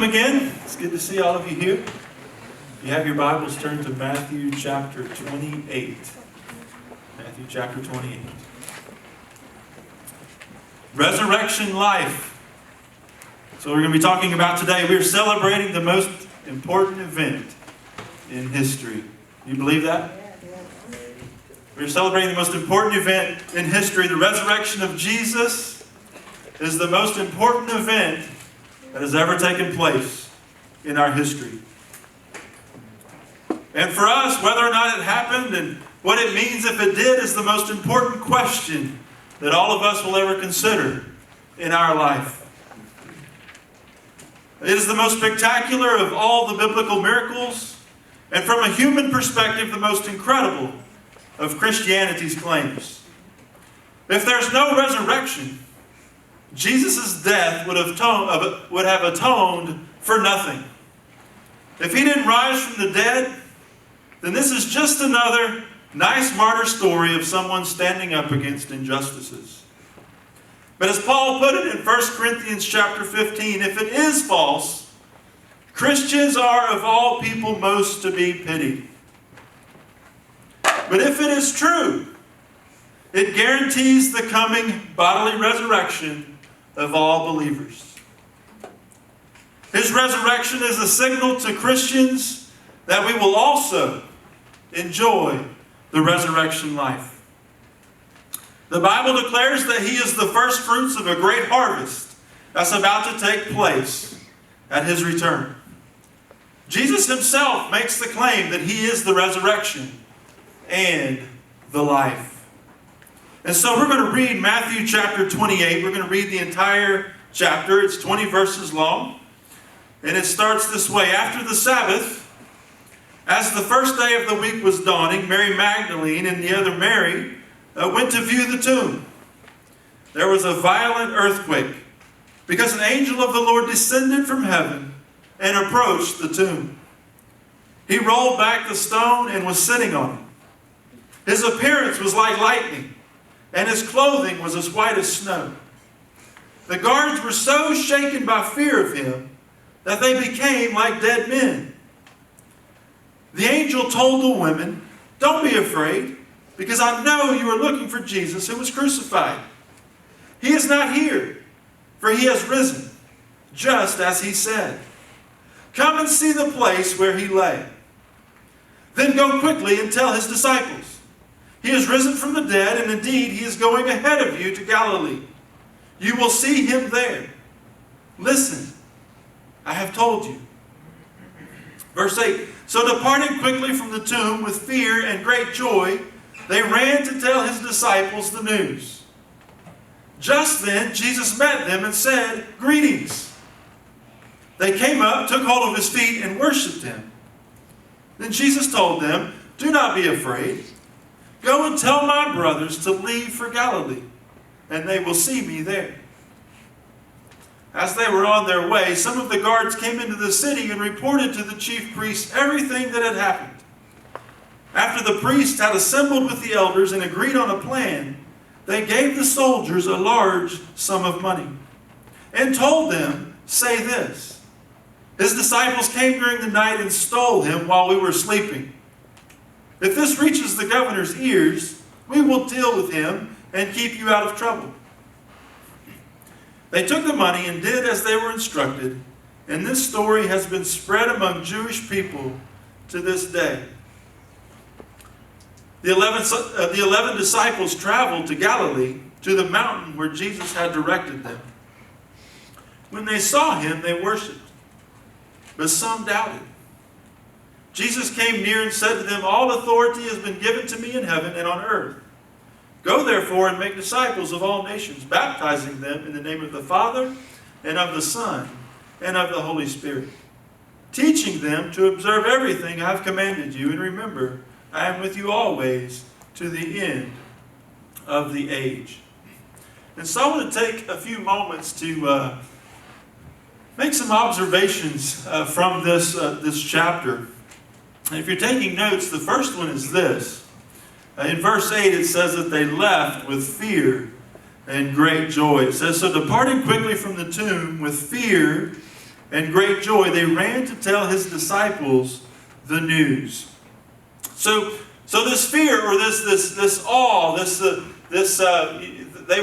welcome again. It's good to see all of you here. If you have your Bibles, turn to Matthew chapter 28. Matthew chapter 28. Resurrection life. So we're going to be talking about today. We're celebrating the most important event in history. You believe that? We're celebrating the most important event in history. The resurrection of Jesus is the most important event that has ever taken place in our history. And for us, whether or not it happened and what it means if it did is the most important question that all of us will ever consider in our life. It is the most spectacular of all the biblical miracles, and from a human perspective, the most incredible of Christianity's claims. If there's no resurrection, Jesus' death would have atoned for nothing. If he didn't rise from the dead, then this is just another nice martyr story of someone standing up against injustices. But as Paul put it in 1 Corinthians chapter 15, if it is false, Christians are of all people most to be pitied. But if it is true, it guarantees the coming bodily resurrection of all believers. His resurrection is a signal to Christians that we will also enjoy the resurrection life. The Bible declares that he is the first fruits of a great harvest that's about to take place at his return. Jesus himself makes the claim that he is the resurrection and the life. And so we're going to read Matthew chapter 28. We're going to read the entire chapter. It's 20 verses long. And it starts this way. After the Sabbath, as the first day of the week was dawning, Mary Magdalene and the other Mary went to view the tomb. There was a violent earthquake because an angel of the Lord descended from heaven and approached the tomb. He rolled back the stone and was sitting on it. His appearance was like lightning, and his clothing was as white as snow. The guards were so shaken by fear of him that they became like dead men. The angel told the women, "Don't be afraid, because I know you are looking for Jesus who was crucified. He is not here, for he has risen, just as he said. Come and see the place where he lay. Then go quickly and tell his disciples, he is risen from the dead, and indeed he is going ahead of you to Galilee. You will see him there. Listen, I have told you." Verse 8, so departing quickly from the tomb with fear and great joy, they ran to tell his disciples the news. Just then Jesus met them and said, "Greetings." They came up, took hold of his feet, and worshipped him. Then Jesus told them, "Do not be afraid. Go and tell my brothers to leave for Galilee, and they will see me there." As they were on their way, some of the guards came into the city and reported to the chief priests everything that had happened. After the priests had assembled with the elders and agreed on a plan, they gave the soldiers a large sum of money and told them, "Say this, his disciples came during the night and stole him while we were sleeping. If this reaches the governor's ears, we will deal with him and keep you out of trouble." They took the money and did as they were instructed, and this story has been spread among Jewish people to this day. The 11 disciples traveled to Galilee, to the mountain where Jesus had directed them. When they saw him, they worshipped, but some doubted. Jesus came near and said to them, "All authority has been given to me in heaven and on earth. Go therefore and make disciples of all nations, baptizing them in the name of the Father and of the Son and of the Holy Spirit, teaching them to observe everything I have commanded you. And remember, I am with you always to the end of the age." And so I want to take a few moments to make some observations from this chapter. And if you're taking notes, the first one is this. In verse 8 it says that they left with fear and great joy. It says, so departing quickly from the tomb with fear and great joy, they ran to tell his disciples the news. So this fear, or this awe, they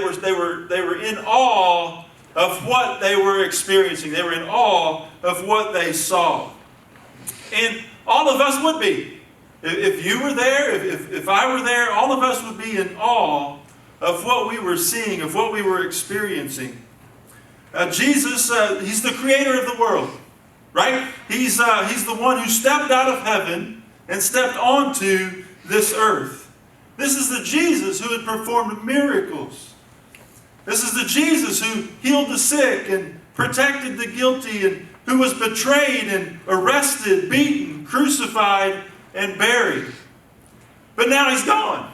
were in awe of what they were experiencing. They were in awe of what they saw. And all of us would be. If you were there, if I were there, all of us would be in awe of what we were seeing, of what we were experiencing. Jesus, He's the creator of the world, right? He's the one who stepped out of heaven and stepped onto this earth. This is the Jesus who had performed miracles. This is the Jesus who healed the sick and protected the guilty, and who was betrayed and arrested, beaten, crucified, and buried. But now He's gone.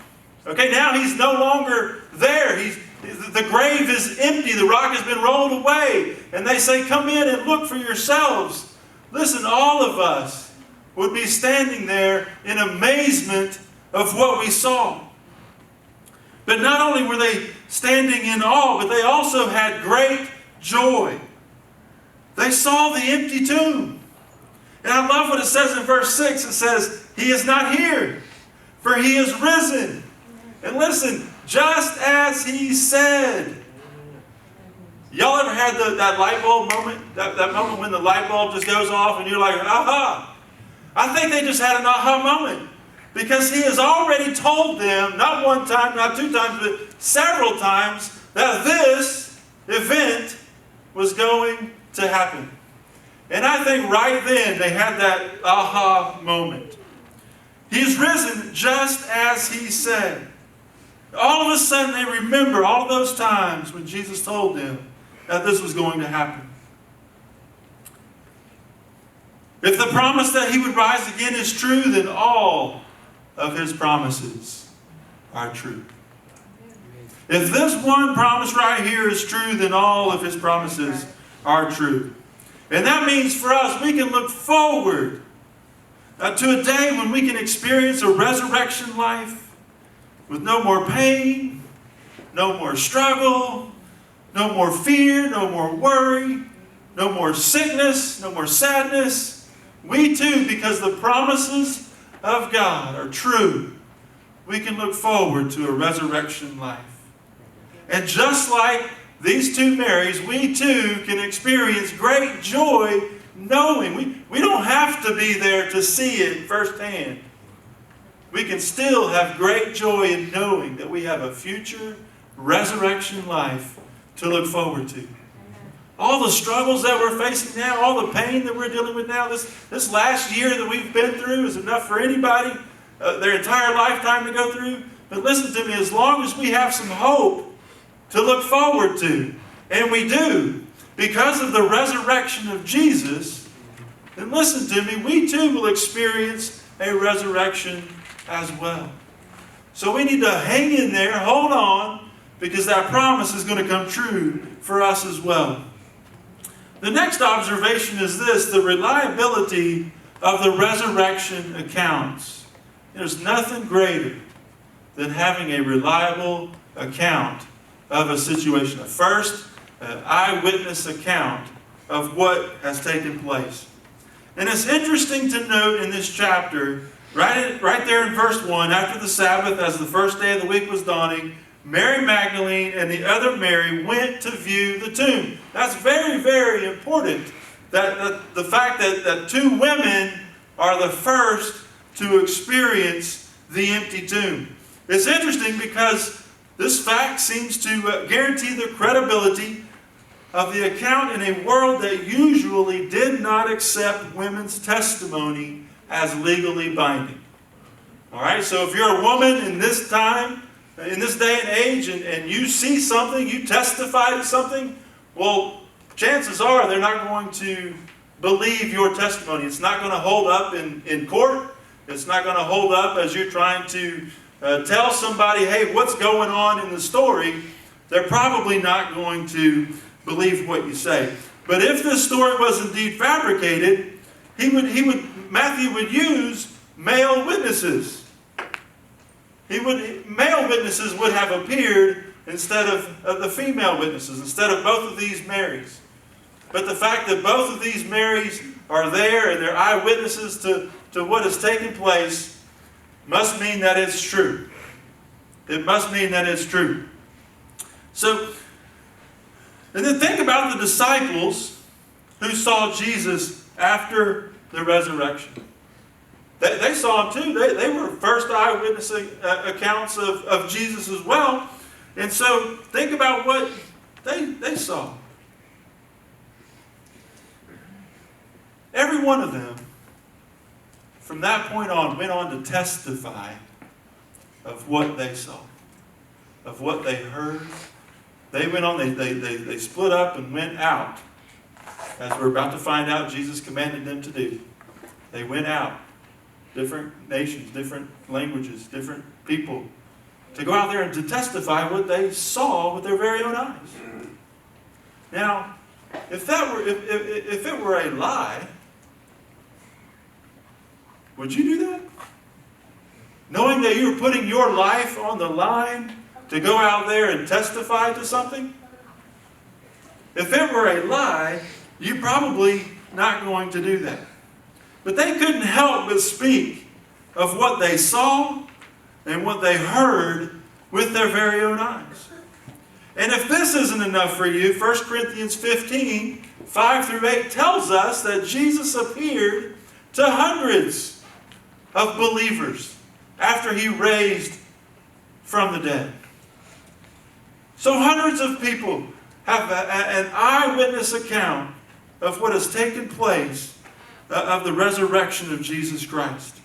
Okay, now He's no longer there. The grave is empty. The rock has been rolled away. And they say, come in and look for yourselves. Listen, all of us would be standing there in amazement of what we saw. But not only were they standing in awe, but they also had great joy. They saw the empty tomb. And I love what it says in verse 6. It says, He is not here, for He is risen. And listen, just as He said. Y'all ever had that light bulb moment? That moment when the light bulb just goes off and you're like, aha. I think they just had an aha moment. Because He has already told them, not one time, not two times, but several times, that this event was going to happen. And I think right then they had that aha moment. He's risen just as He said. All of a sudden they remember all of those times when Jesus told them that this was going to happen. If the promise that He would rise again is true, then all of His promises are true. If this one promise right here is true, then all of His promises are true. And that means for us, we can look forward to a day when we can experience a resurrection life with no more pain, no more struggle, no more fear, no more worry, no more sickness, no more sadness. We too, because the promises of God are true, we can look forward to a resurrection life. And just like these two Marys, we too can experience great joy knowing. We don't have to be there to see it firsthand. We can still have great joy in knowing that we have a future resurrection life to look forward to. All the struggles that we're facing now, all the pain that we're dealing with now, this last year that we've been through is enough for anybody, their entire lifetime to go through. But listen to me, as long as we have some hope to look forward to, and we do, because of the resurrection of Jesus, then listen to me, we too will experience a resurrection as well. So we need to hang in there, hold on, because that promise is going to come true for us as well. The next observation is this: the reliability of the resurrection accounts. There's nothing greater than having a reliable account of a situation. A first eyewitness account of what has taken place. And it's interesting to note in this chapter, right there in verse 1, after the Sabbath, as the first day of the week was dawning, Mary Magdalene and the other Mary went to view the tomb. That's very, very important. That the fact that two women are the first to experience the empty tomb. It's interesting because this fact seems to guarantee the credibility of the account in a world that usually did not accept women's testimony as legally binding. All right, so if you're a woman in this time, in this day and age, and you see something, you testify to something, well, chances are they're not going to believe your testimony. It's not going to hold up in court. It's not going to hold up as you're trying to tell somebody, hey, what's going on in the story. They're probably not going to believe what you say. But if this story was indeed fabricated, Matthew would use male witnesses. Male witnesses would have appeared instead of the female witnesses, instead of both of these Marys. But the fact that both of these Marys are there and they're eyewitnesses to what has taken place must mean that it's true. It must mean that it's true. So, and then think about the disciples who saw Jesus after the resurrection. They saw him too. They were first eyewitness accounts of Jesus as well. And so think about what they saw. Every one of them, from that point on, went on to testify of what they saw, of what they heard. They went on, they split up and went out. As we're about to find out, Jesus commanded them to do. They went out. Different nations, different languages, different people, to go out there and to testify what they saw with their very own eyes. Now, if it were a lie, would you do that? Knowing that you were putting your life on the line to go out there and testify to something? If it were a lie, you're probably not going to do that. But they couldn't help but speak of what they saw and what they heard with their very own eyes. And if this isn't enough for you, 1 Corinthians 15, 5 through 8 tells us that Jesus appeared to hundreds of believers after he raised from the dead. So hundreds of people have an eyewitness account of what has taken place of the resurrection of Jesus Christ.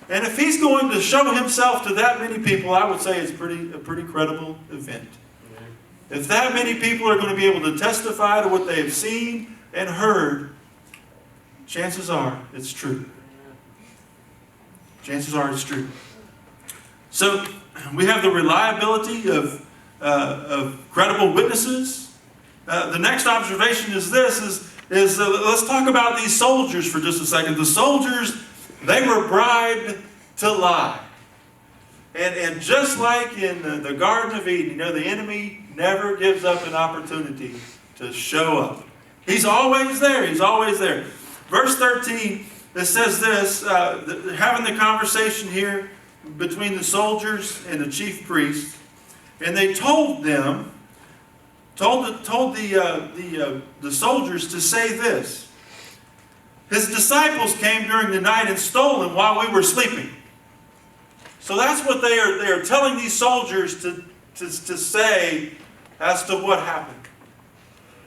And if he's going to show himself to that many people, I would say it's a pretty credible event. If that many people are going to be able to testify to what they have seen and heard, chances are it's true. Chances are it's true. So we have the reliability of credible witnesses. The next observation is this: let's talk about these soldiers for just a second. The soldiers, they were bribed to lie. And just like in the Garden of Eden, the enemy never gives up an opportunity to show up. He's always there. He's always there. Verse 13, it says this, having the conversation here between the soldiers and the chief priests, and they told the soldiers to say this: his disciples came during the night and stole him while we were sleeping. So that's what they are telling these soldiers to say as to what happened.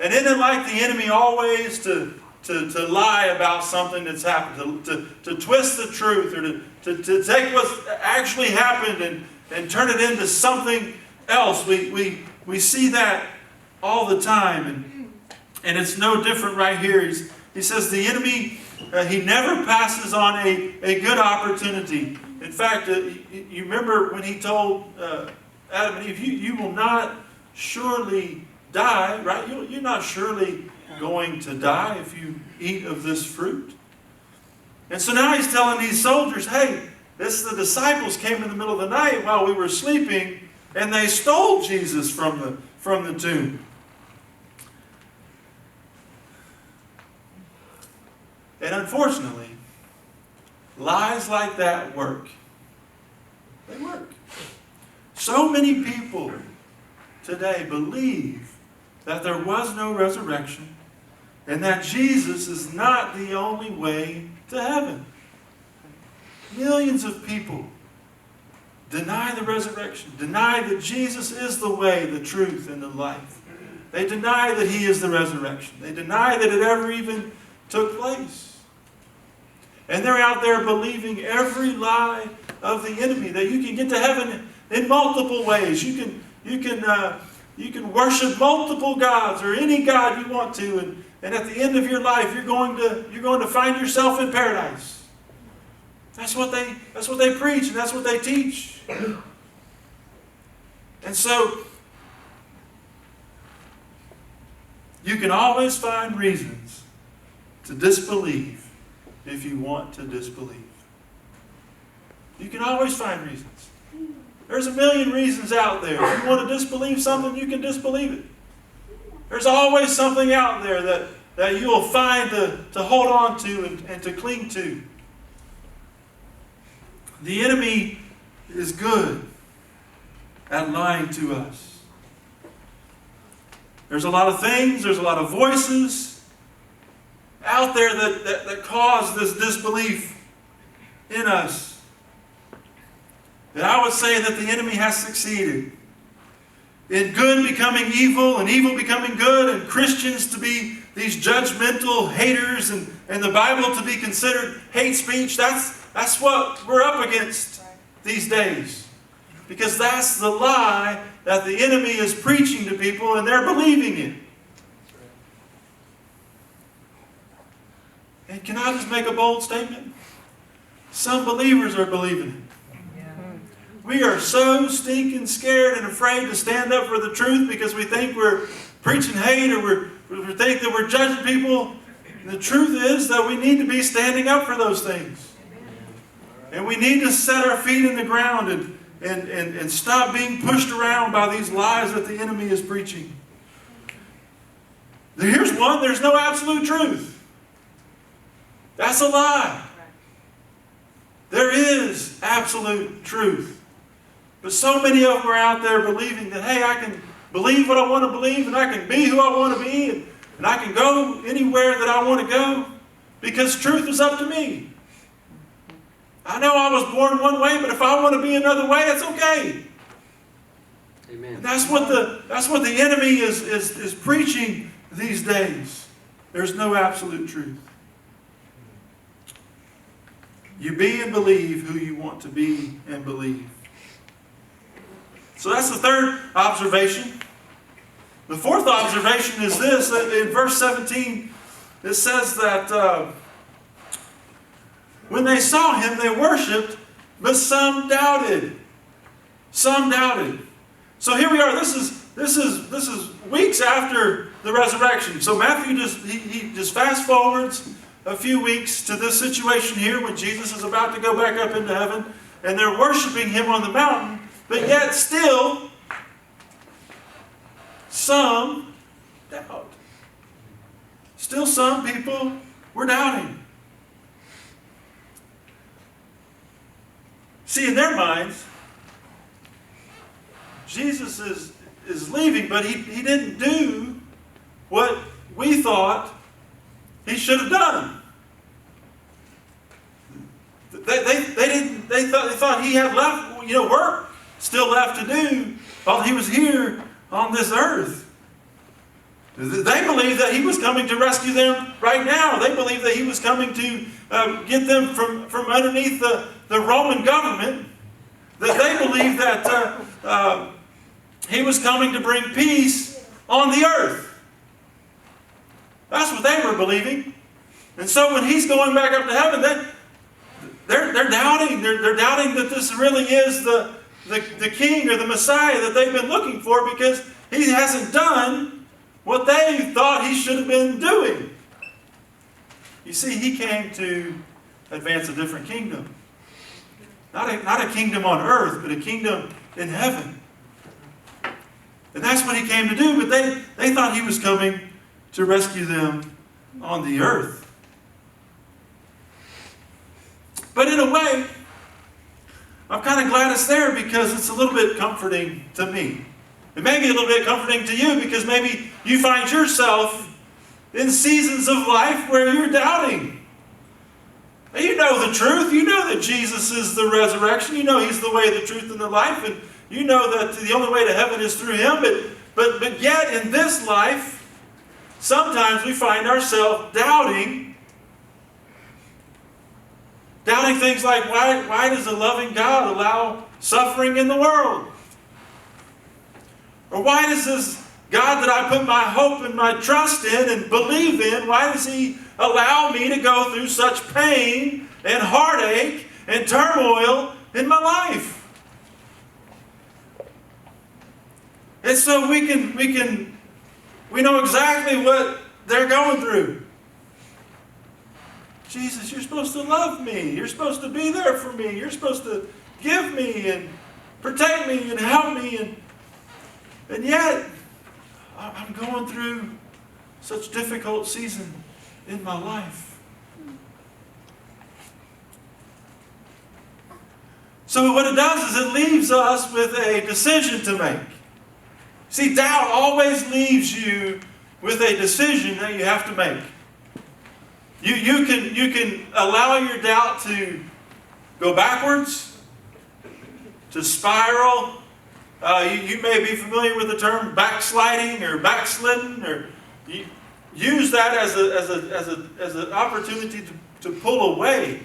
And isn't it like the enemy always to lie about something that's happened, to twist the truth, or to take what's actually happened and turn it into something else? We see that all the time, and it's no different right here. He says the enemy, he never passes on a good opportunity. In fact, you remember when he told Adam and Eve, you will not surely die, right? You're not surely going to die if you eat of this fruit. And so now he's telling these soldiers, hey, the disciples came in the middle of the night while we were sleeping, and they stole Jesus from the tomb. And unfortunately, lies like that work. They work. So many people today believe that there was no resurrection and that Jesus is not the only way to heaven. Millions of people deny the resurrection, deny that Jesus is the way, the truth, and the life. They deny that he is the resurrection. They deny that it ever even took place. And they're out there believing every lie of the enemy, that you can get to heaven in multiple ways. You can worship multiple gods or any god you want to, and at the end of your life, you're going to find yourself in paradise. That's what they preach, and that's what they teach. And so you can always find reasons to disbelieve if you want to disbelieve. You can always find reasons. There's a million reasons out there. If you want to disbelieve something, you can disbelieve it. There's always something out there that you will find to hold on to and to cling to. The enemy is good at lying to us. There's a lot of things, there's a lot of voices out there that cause this disbelief in us. And I would say that the enemy has succeeded in good becoming evil and evil becoming good, and Christians to be these judgmental haters, and the Bible to be considered hate speech. That's what we're up against these days. Because that's the lie that the enemy is preaching to people, and they're believing it. And can I just make a bold statement? Some believers are believing it. We are so stinking scared and afraid to stand up for the truth because we think we're preaching hate, or we think that we're judging people. And the truth is that we need to be standing up for those things. And we need to set our feet in the ground and stop being pushed around by these lies that the enemy is preaching. Here's one: there's no absolute truth. That's a lie. There is absolute truth. But so many of them are out there believing that, hey, I can believe what I want to believe, and I can be who I want to be, and I can go anywhere that I want to go because truth is up to me. I know I was born one way, but if I want to be another way, it's okay. Amen. And that's what the enemy is preaching these days. There's no absolute truth. You be and believe who you want to be and believe. So that's the third observation. The fourth observation is this. In verse 17, it says that when they saw him, they worshipped, but some doubted. Some doubted. So here we are. This is weeks after the resurrection. So Matthew just fast forwards a few weeks to this situation here when Jesus is about to go back up into heaven, and they're worshiping him on the mountain. But yet still, some doubt. Still some people were doubting. See, in their minds, Jesus is leaving, but he didn't do what we thought he should have done. They thought he had left, work still left to do while he was here on this earth. They believed that he was coming to rescue them right now. They believed that he was coming to get them from underneath the Roman government. That they believed that he was coming to bring peace on the earth. That's what they were believing. And so when he's going back up to heaven, they're doubting. They're doubting that this really is the king or the Messiah that they've been looking for, because he hasn't done what they thought he should have been doing. You see, he came to advance a different kingdom. Not a kingdom on earth, but a kingdom in heaven. And that's what he came to do, but they thought he was coming to rescue them on the earth. But in a way, I'm kind of glad it's there, because it's a little bit comforting to me. It may be a little bit comforting to you, because maybe you find yourself in seasons of life where you're doubting. You know the truth. You know that Jesus is the resurrection. You know he's the way, the truth, and the life. And you know that the only way to heaven is through him. But yet in this life, sometimes we find ourselves doubting things like, why does a loving God allow suffering in the world? Or why does this God that I put my hope and my trust in and believe in, why does he allow me to go through such pain and heartache and turmoil in my life? And so we know exactly what they're going through. Jesus, you're supposed to love me. You're supposed to be there for me. You're supposed to give me and protect me and help me. And yet, I'm going through such difficult season in my life. So what it does is it leaves us with a decision to make. See, doubt always leaves you with a decision that you have to make. You can allow your doubt to go backwards, to spiral. You may be familiar with the term backsliding or backsliding, or you use that as an opportunity to pull away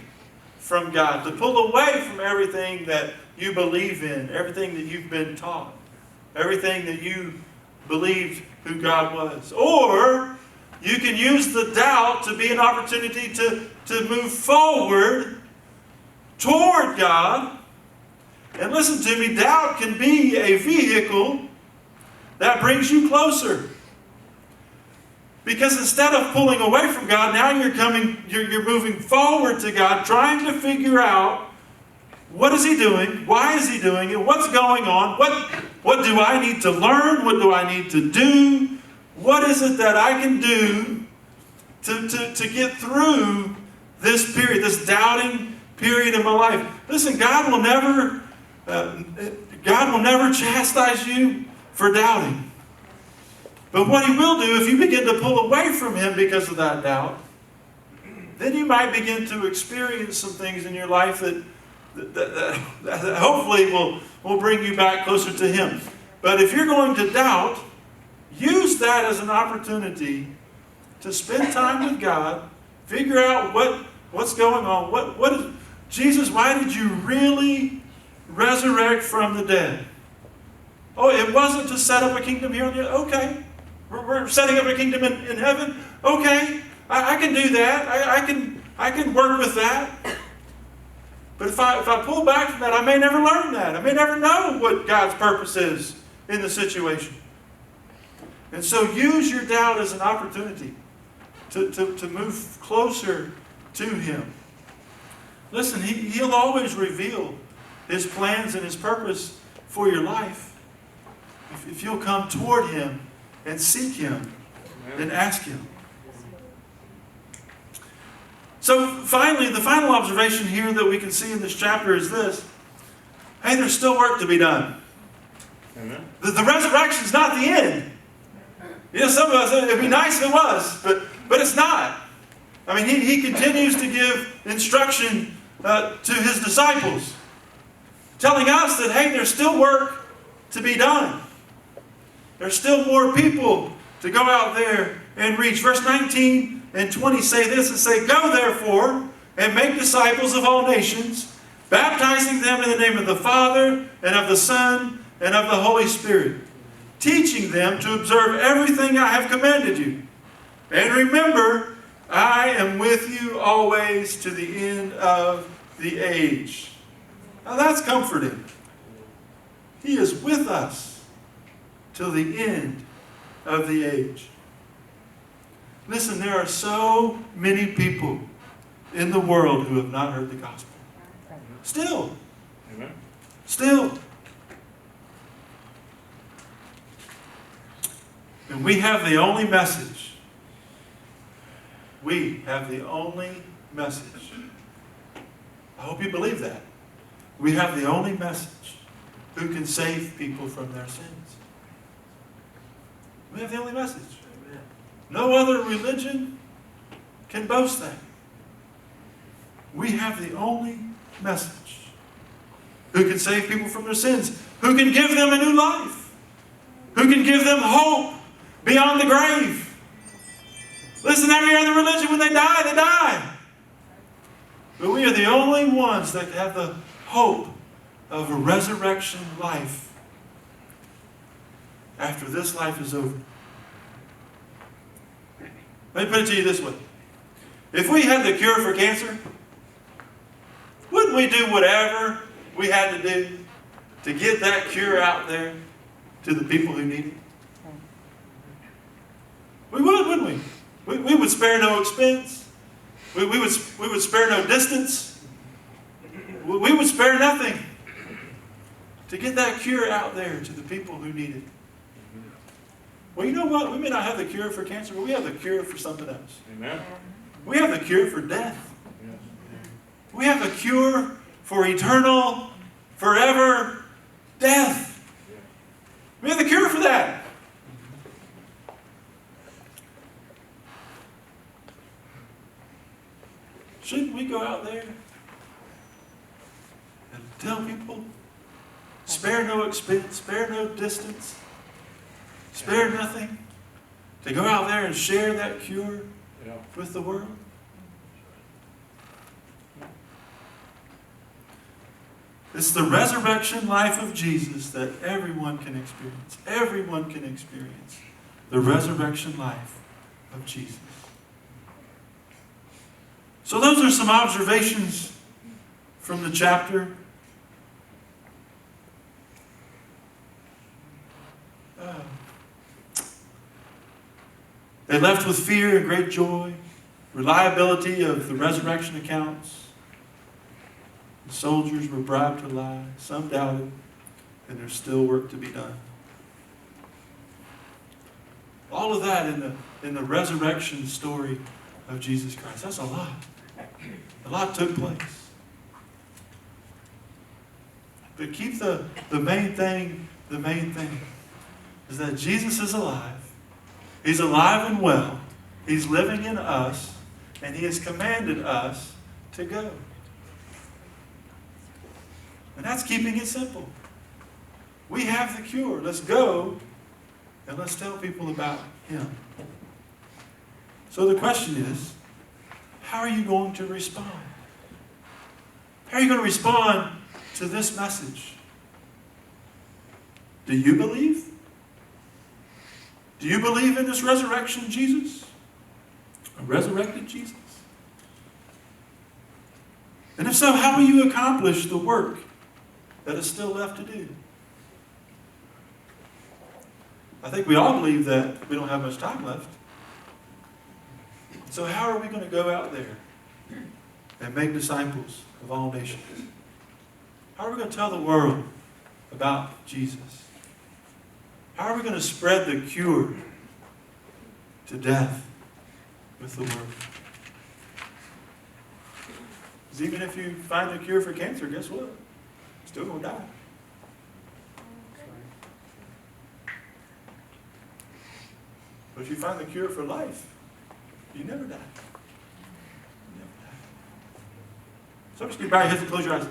from God, to pull away from everything that you believe in, everything that you've been taught, everything that you believed who God was. Or you can use the doubt to be an opportunity to move forward toward God. And listen to me, doubt can be a vehicle that brings you closer. Because instead of pulling away from God, now you're moving forward to God, trying to figure out what is He doing, why is He doing it, what's going on, what do I need to learn, what do I need to do, what is it that I can do to get through this period, this doubting period in my life. Listen, God will never chastise you for doubting. But what He will do, if you begin to pull away from Him because of that doubt, then you might begin to experience some things in your life that hopefully will bring you back closer to Him. But if you're going to doubt, use that as an opportunity to spend time with God, figure out what's going on. What is Jesus, why did you really resurrect from the dead? Oh, it wasn't to set up a kingdom here on the earth. Okay. We're setting up a kingdom in heaven. Okay. I can do that. I can work with that. But if I pull back from that, I may never learn that. I may never know what God's purpose is in the situation. And so use your doubt as an opportunity to move closer to Him. Listen, He'll always reveal His plans and His purpose for your life if you'll come toward Him and seek Him and ask Him. So finally, the final observation here that we can see in this chapter is this. Hey, there's still work to be done. Amen. The resurrection's not the end. You know, some of us, it'd be nice if it was, but it's not. I mean, he continues to give instruction to His disciples, telling us that, hey, there's still work to be done. There's still more people to go out there and reach. Verse 19 and 20 say this, and say, "Go therefore and make disciples of all nations, baptizing them in the name of the Father and of the Son and of the Holy Spirit, teaching them to observe everything I have commanded you. And remember, I am with you always to the end of the age." Now that's comforting. He is with us till the end of the age. Listen, there are so many people in the world who have not heard the gospel. Still. Amen. Still. And we have the only message. We have the only message. I hope you believe that. We have the only message who can save people from their sins. We have the only message. Amen. No other religion can boast that. We have the only message who can save people from their sins, who can give them a new life, who can give them hope beyond the grave. Listen, every other religion, when they die, they die. But we are the only ones that have the hope of a resurrection life after this life is over. Let me put it to you this way. If we had the cure for cancer, wouldn't we do whatever we had to do to get that cure out there to the people who need it? We would, wouldn't we? We would spare no expense. We would spare no distance. We would spare nothing to get that cure out there to the people who need it. Well, you know what? We may not have the cure for cancer, but we have the cure for something else. Amen. We have the cure for death. We have the cure for eternal, forever death. We have the cure for that. Shouldn't we go out there and tell people, spare no expense, spare no distance, spare nothing, to go out there and share that cure with the world? It's the resurrection life of Jesus that everyone can experience. Everyone can experience the resurrection life of Jesus. So those are some observations from the chapter. They left with fear and great joy, reliability of the resurrection accounts. The soldiers were bribed to lie. Some doubted, and there's still work to be done. All of that in the resurrection story of Jesus Christ. That's a lot. A lot took place. But keep the main thing, is that Jesus is alive. He's alive and well. He's living in us, and He has commanded us to go. And that's keeping it simple. We have the cure. Let's go, and let's tell people about Him. So the question is, how are you going to respond? How are you going to respond to this message? Do you believe? Do you believe in this resurrection Jesus? A resurrected Jesus? And if so, how will you accomplish the work that is still left to do? I think we all believe that we don't have much time left. So how are we going to go out there and make disciples of all nations? How are we going to tell the world about Jesus? How are we going to spread the cure to death with the world? Because even if you find the cure for cancer, guess what? You're still going to die. But if you find the cure for life, you never die. You never die. So I'm just going to bow your heads and close your eyes.